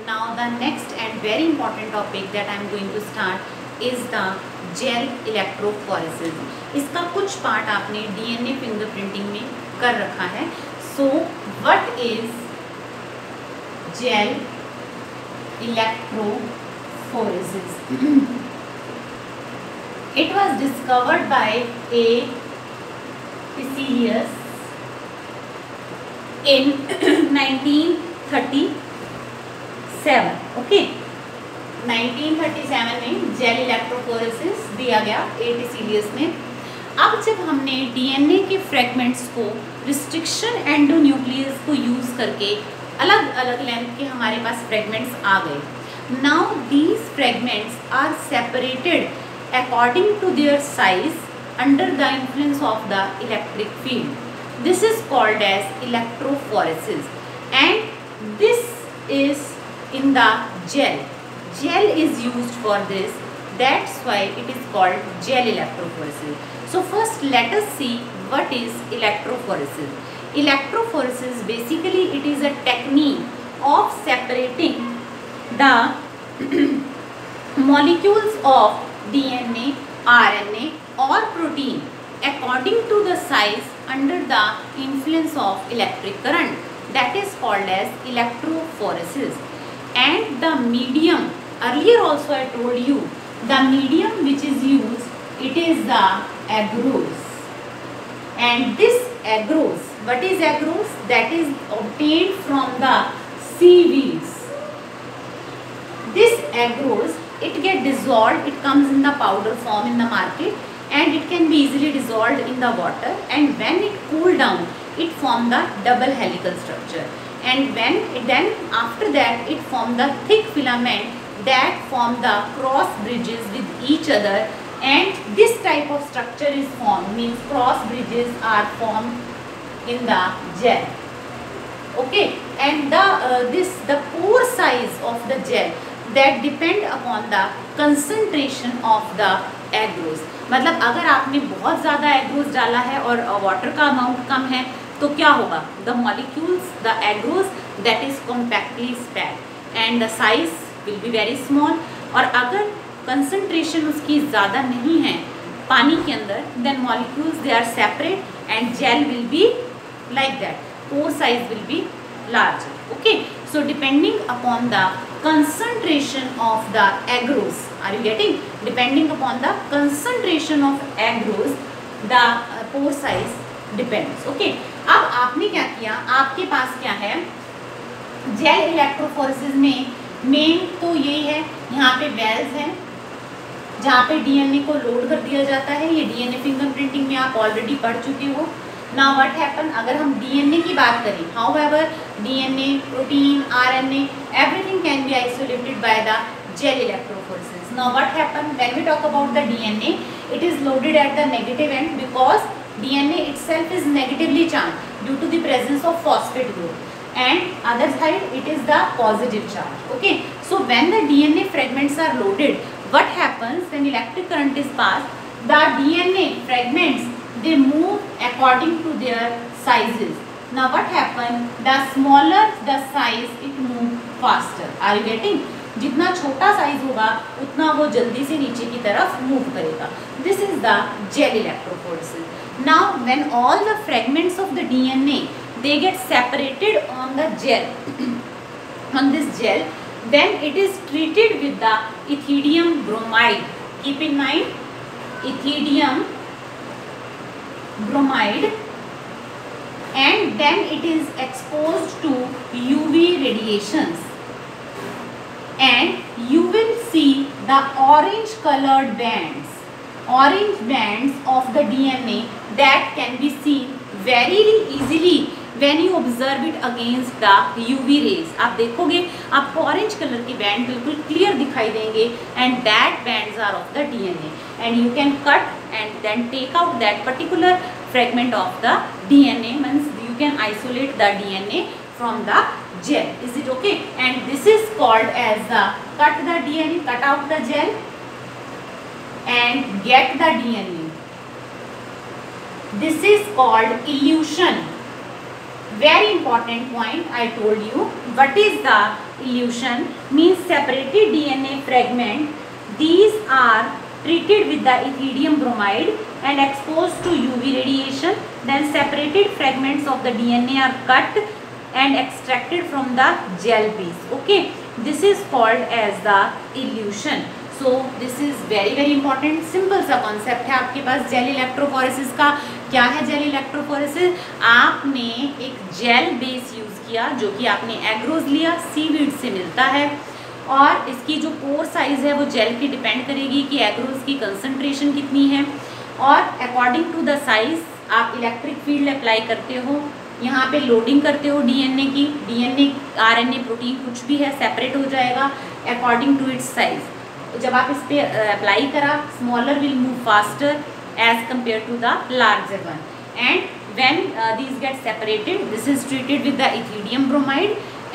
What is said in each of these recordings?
Now the next and very important topic that I am going to start is the gel electrophoresis. इसका कुछ part आपने DNA fingerprinting में कर रखा है. So what is gel electrophoresis? It was discovered by A. Tiselius in 1937. Okay, 1937 में gel electrophoresis दिया गया ए टिसिलियस ने. अब जब हमने डीएनए के फ्रेगमेंट्स को रिस्ट्रिक्शन एंडोन्यूक्लियस को यूज करके अलग अलग लेंथ के हमारे पास फ्रेगमेंट्स आ गए. Now these fragments are separated according to their size under the influence of the electric field. This is called as electrophoresis, and this is in the gel. Gel is used for this, that's why it is called gel electrophoresis. So first let us see what is electrophoresis. Electrophoresis, basically it is a technique of separating the molecules of DNA, RNA or protein according to the size under the influence of electric current. That is called as electrophoresis. And the medium, earlier also I told you, the medium which is used, it is the agarose. And this agarose, what is agarose? That is obtained from the seaweeds. This agarose, it gets dissolved, it comes in the powder form in the market, and it can be easily dissolved in the water, and when it cool down it form the double helical structure, and then after that it form the thick filament that form the cross bridges with each other, and this type of structure is formed, means cross bridges are formed in the gel. Okay, and the pore size of the gel that depend upon the concentration of the agarose. मतलब अगर आपने बहुत ज़्यादा agarose डाला है और water का amount कम है तो क्या होगा? The molecules, the agarose that is compactly packed and the size will be very small. और अगर कंसंट्रेशन उसकी ज़्यादा नहीं है पानी के अंदर, then molecules they are separate and gel will be like that, pore size will be larger. Okay, so depending upon the concentration of the agarose, are you getting? Depending upon the concentration of agarose, the pore size depends. Okay, अब आपने क्या किया, आपके पास क्या है gel electrophoresis में main तो यही है, यहाँ पे वेल्स हैं जहाँ पे डीएनए को लोड कर दिया जाता है. ये डीएनए फिंगरप्रिंटिंग में आप ऑलरेडी पढ़ चुके हो. नाउ व्हाट हैपन, अगर हम डीएनए की बात करें, however DNA, protein, RNA, everything can be isolated by the gel electrophoresis. Now what happen when we talk about the DNA, it is loaded at the negative end because DNA itself is negatively charged due to the presence of phosphate group, and other side it is the positive charge. Okay, so when the DNA fragments are loaded, what happens when electric current is passed, the DNA fragments they move according to their sizes. Now what happen, the smaller the size it move faster. Are you getting? जितना छोटा size होगा उतना वो जल्दी से नीचे की तरफ मूव करेगा. This is the gel electrophoresis. Now when all the fragments of the DNA they get separated on the gel on this gel, then it is treated with the ethidium bromide. Keep in mind, ethidium bromide, and then it is exposed to UV radiations, and you will see the orange colored bands of the DNA that can be seen very easily when you observe it against the UV rays. आप देखोगे आपको orange colour के band बिल्कुल clear दिखाई देंगे, and that bands are of the DNA, and you can cut and then take out that particular fragment of the DNA, means you can isolate the DNA from the gel. Is it okay? And this is called as the cut the DNA, cut out the gel and get the DNA. This is called elution. Very important point I told you. What is the elution means separated DNA fragment. These are treated with the ethidium bromide and exposed to UV radiation. Then separated fragments of the DNA are cut and extracted from the gel piece. Okay, this is called as the elution. So this is very important. Simple सा concept है आपके पास gel electrophoresis का. क्या है gel electrophoresis? आपने एक gel base use किया जो कि आपने एग्रोज लिया, सीवीड से मिलता है, और इसकी जो पोर साइज़ है वो जेल की डिपेंड करेगी कि एग्रोज की कंसंट्रेशन कितनी है, और अकॉर्डिंग टू द साइज़ आप इलेक्ट्रिक फील्ड अप्लाई करते हो. यहाँ पे लोडिंग करते हो डीएनए की. डीएनए, आरएनए, प्रोटीन कुछ भी है सेपरेट हो जाएगा अकॉर्डिंग टू इट्स साइज़. जब आप इस पर अप्लाई करा, smaller will move faster as compare to the larger one. And when these get separated, this is treated with the ethidium bromide,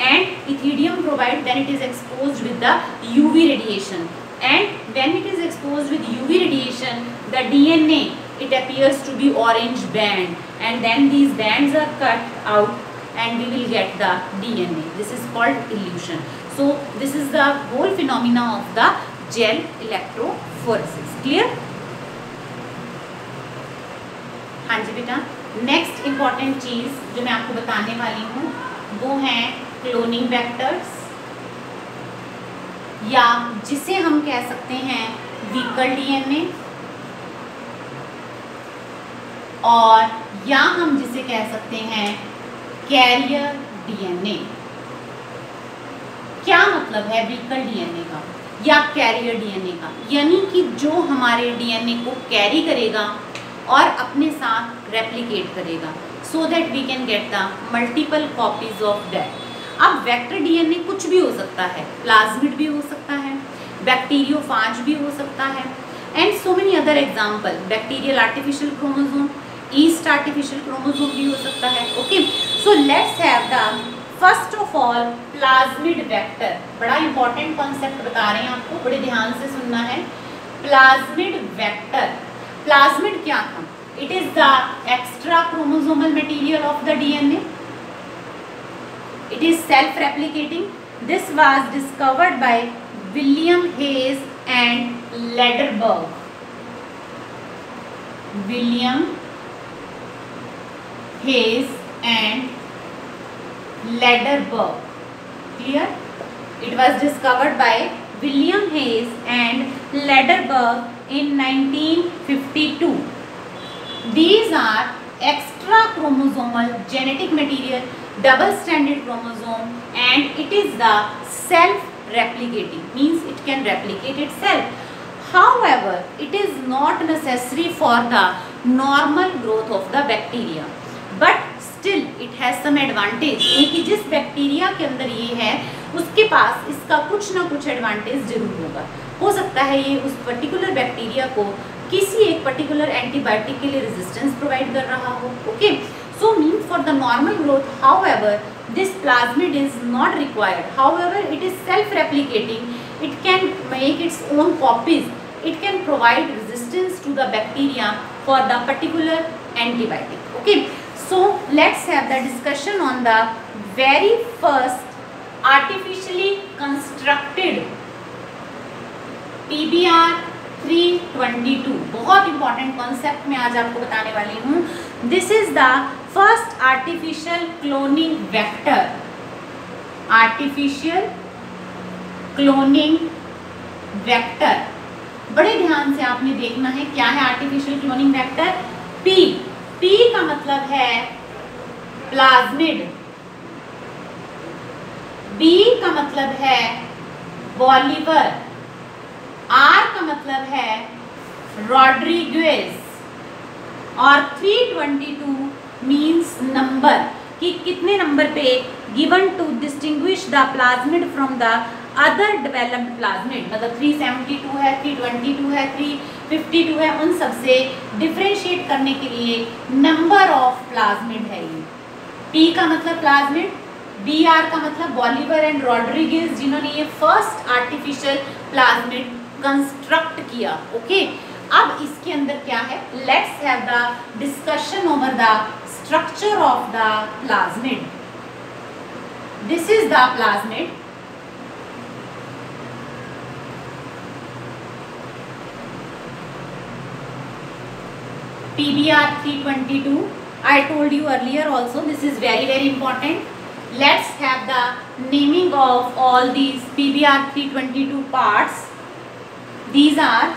and ethidium bromide then it is exposed with the UV radiation. And when it is exposed with UV radiation, the DNA, it appears to be orange band, and then these bands are cut out and we will get the DNA. This is called elution. So this is the whole phenomena of the gel electrophoresis. Clear? हाँ जी बेटा. Next important चीज जो मैं आपको बताने वाली हूँ वो है क्लोनिंग वेक्टर्स, या जिसे हम कह सकते हैं व्हीकल डीएनए, और या हम जिसे कह सकते हैं कैरियर डीएनए. क्या मतलब है व्हीकल डीएनए का या कैरियर डीएनए का? यानी कि जो हमारे डीएनए को कैरी करेगा और अपने साथ रेप्लिकेट करेगा, so that we can get the multiple copies of that. अब वेक्टर डीएनए कुछ भी हो सकता है, प्लाज्मिड भी हो सकता है, बैक्टीरियोफाज भी हो सकता है, and so many other example. Bacterial artificial chromosome, yeast artificial chromosome भी हो सकता है. Okay, so let's have the first of all plasmid vector. बड़ा इंपॉर्टेंट कॉन्सेप्ट बता रहे हैं आपको, बड़े ध्यान से सुनना है. Plasmid vector. प्लाज्मिड क्या था? It is the extra chromosomal material of the DNA. It is self replicating. This was discovered by William hedge and Lederberg. William hedge and Lederberg. Clear? It was discovered by William Hayes and Lederberg in 1952. These are extra chromosomal genetic material, double-stranded chromosome, and it is the self-replicating, means it can replicate itself. However, it is not necessary for the normal growth of the bacteria, but still it has some advantage. ये कि जिस bacteria के अंदर ये है उसके पास इसका कुछ ना कुछ एडवांटेज जरूर होगा. हो सकता है ये उस पर्टिकुलर बैक्टीरिया को किसी एक पर्टिकुलर एंटीबायोटिक के लिए रेजिस्टेंस प्रोवाइड कर रहा हो. Okay, so means for the normal growth, however this plasmid is not required. However it is self replicating. It can make its own copies. It can provide resistance to the bacteria for the particular antibiotic. Okay, so let's have the discussion on the very first artificially constructed PBR 322. बहुत important concept मैं आज आपको बताने वाली हूँ. This is the first artificial cloning vector. Artificial cloning vector. बड़े ध्यान से आपने देखना है क्या है artificial cloning vector. P का मतलब है प्लाज्मिड. B का मतलब है बॉलिवर. R का मतलब है रॉड्रिगेज. और 322 मीन्स नंबर, कि कितने नंबर पे, given to distinguish the plasmid from the other developed plasmid. मतलब 372 है, 322 है, 352 है, उन सब से डिफ्रेंशिएट करने के लिए नंबर ऑफ प्लाज्मिड है ये. P का मतलब प्लाज्मिड, BR का मतलब बॉलिवर एंड रॉड्रिगेज, जिन्होंने ये फर्स्ट आर्टिफिशियल प्लाज्मिड कंस्ट्रक्ट किया. ओके, अब इसके अंदर क्या है, let's have the discussion over the structure of the plasmid. This is the plasmid. PBr 322. I told you earlier also, this is very very important. Let's have the naming of all these PBr 322 parts. These are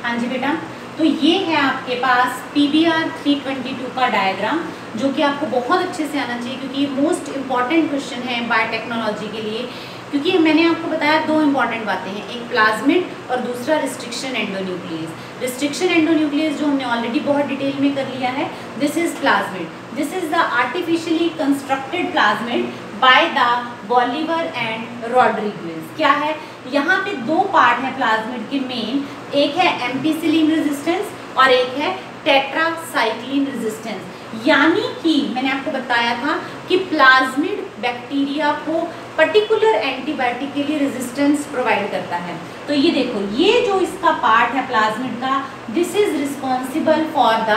हाँ जी बेटा, तो ये है आपके पास PBr 322 का diagram, जो कि आपको बहुत अच्छे से आना चाहिए क्योंकि ये मोस्ट इम्पॉर्टेंट क्वेश्चन है बायोटेक्नोलॉजी के लिए। क्योंकि मैंने आपको बताया दो इंपॉर्टेंट बातें हैं, एक प्लाज्मिड और दूसरा रिस्ट्रिक्शन एंडोन्यूक्लियस। रिस्ट्रिक्शन एंडोन्यूक्लियस जो हमने ऑलरेडी बहुत डिटेल में कर लिया है, this is plasmid, this is the artificially constructed plasmid by the Bolivar and Rodriguez. क्या है, यहाँ पे दो पार्ट है प्लाज्मिड के मेन, एक है एम्पिसिलिन रेजिस्टेंस और एक है टेट्रासाइक्लिन रेजिस्टेंस। यानी कि मैंने आपको बताया था कि प्लाज्मिड बैक्टीरिया को पर्टिकुलर एंटीबायोटिक के लिए रेजिस्टेंस प्रोवाइड करता है। तो ये देखो, ये जो इसका पार्ट है प्लाज्मिड का, this is responsible for the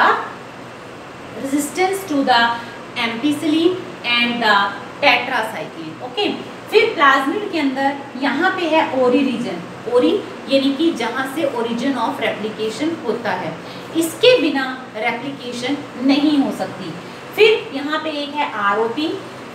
resistance to the ampicillin and the tetracycline. Okay, फिर प्लाज्मिड के अंदर यहाँ पे है ओरी रीजन, ओरी यानी कि जहाँ से ओरिजिन ऑफ रेप्लिकेशन होता है, इसके बिना रेप्लिकेशन नहीं हो सकती। फिर यहाँ पे एक है आरओपी,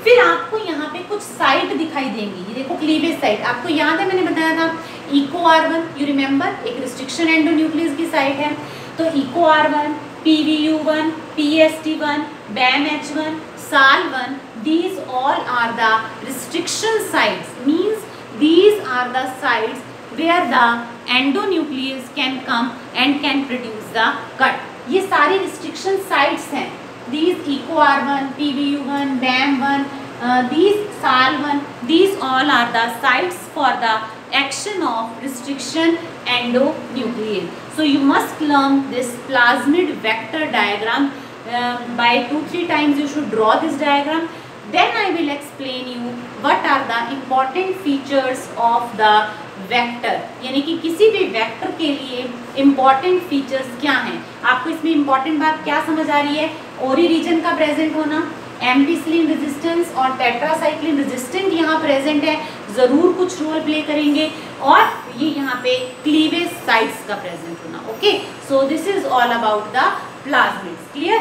फिर आपको यहाँ पे कुछ साइट दिखाई देंगी, ये देखो क्लीवेज साइट, आपको याद है मैंने बताया था इको R1, यू रिमेम्बर, एक रिस्ट्रिक्शन एंडोन्यूक्लियस की साइट है। तो eco R1, PVU1, PST1, BAMH1, SAL1, these all are the restriction sites, means these are the sites where the endonuclease can come and can produce the cut. ये सारी restriction sites हैं, these eco R1, PVU1, BAM1, these SAL1, these all are the sites for the action of restriction endonuclease. So you must learn this plasmid vector diagram. By 2-3 times you should draw this diagram. Then I will explain you what are the important features of the vector. यानी कि किसी भी vector के लिए important features क्या हैं। आपको इसमें important बात क्या समझ आ रही है, ओरी रीजन का प्रेजेंट होना, एम्पिसिलिन रेजिस्टेंस और टेट्रासाइक्लिन रेजिस्टेंट यहाँ प्रेजेंट है, ज़रूर कुछ रोल प्ले करेंगे, और ये यहाँ पे क्लीवेज साइट्स का प्रेजेंट होना। Okay, so this is all about the plasmids. Clear?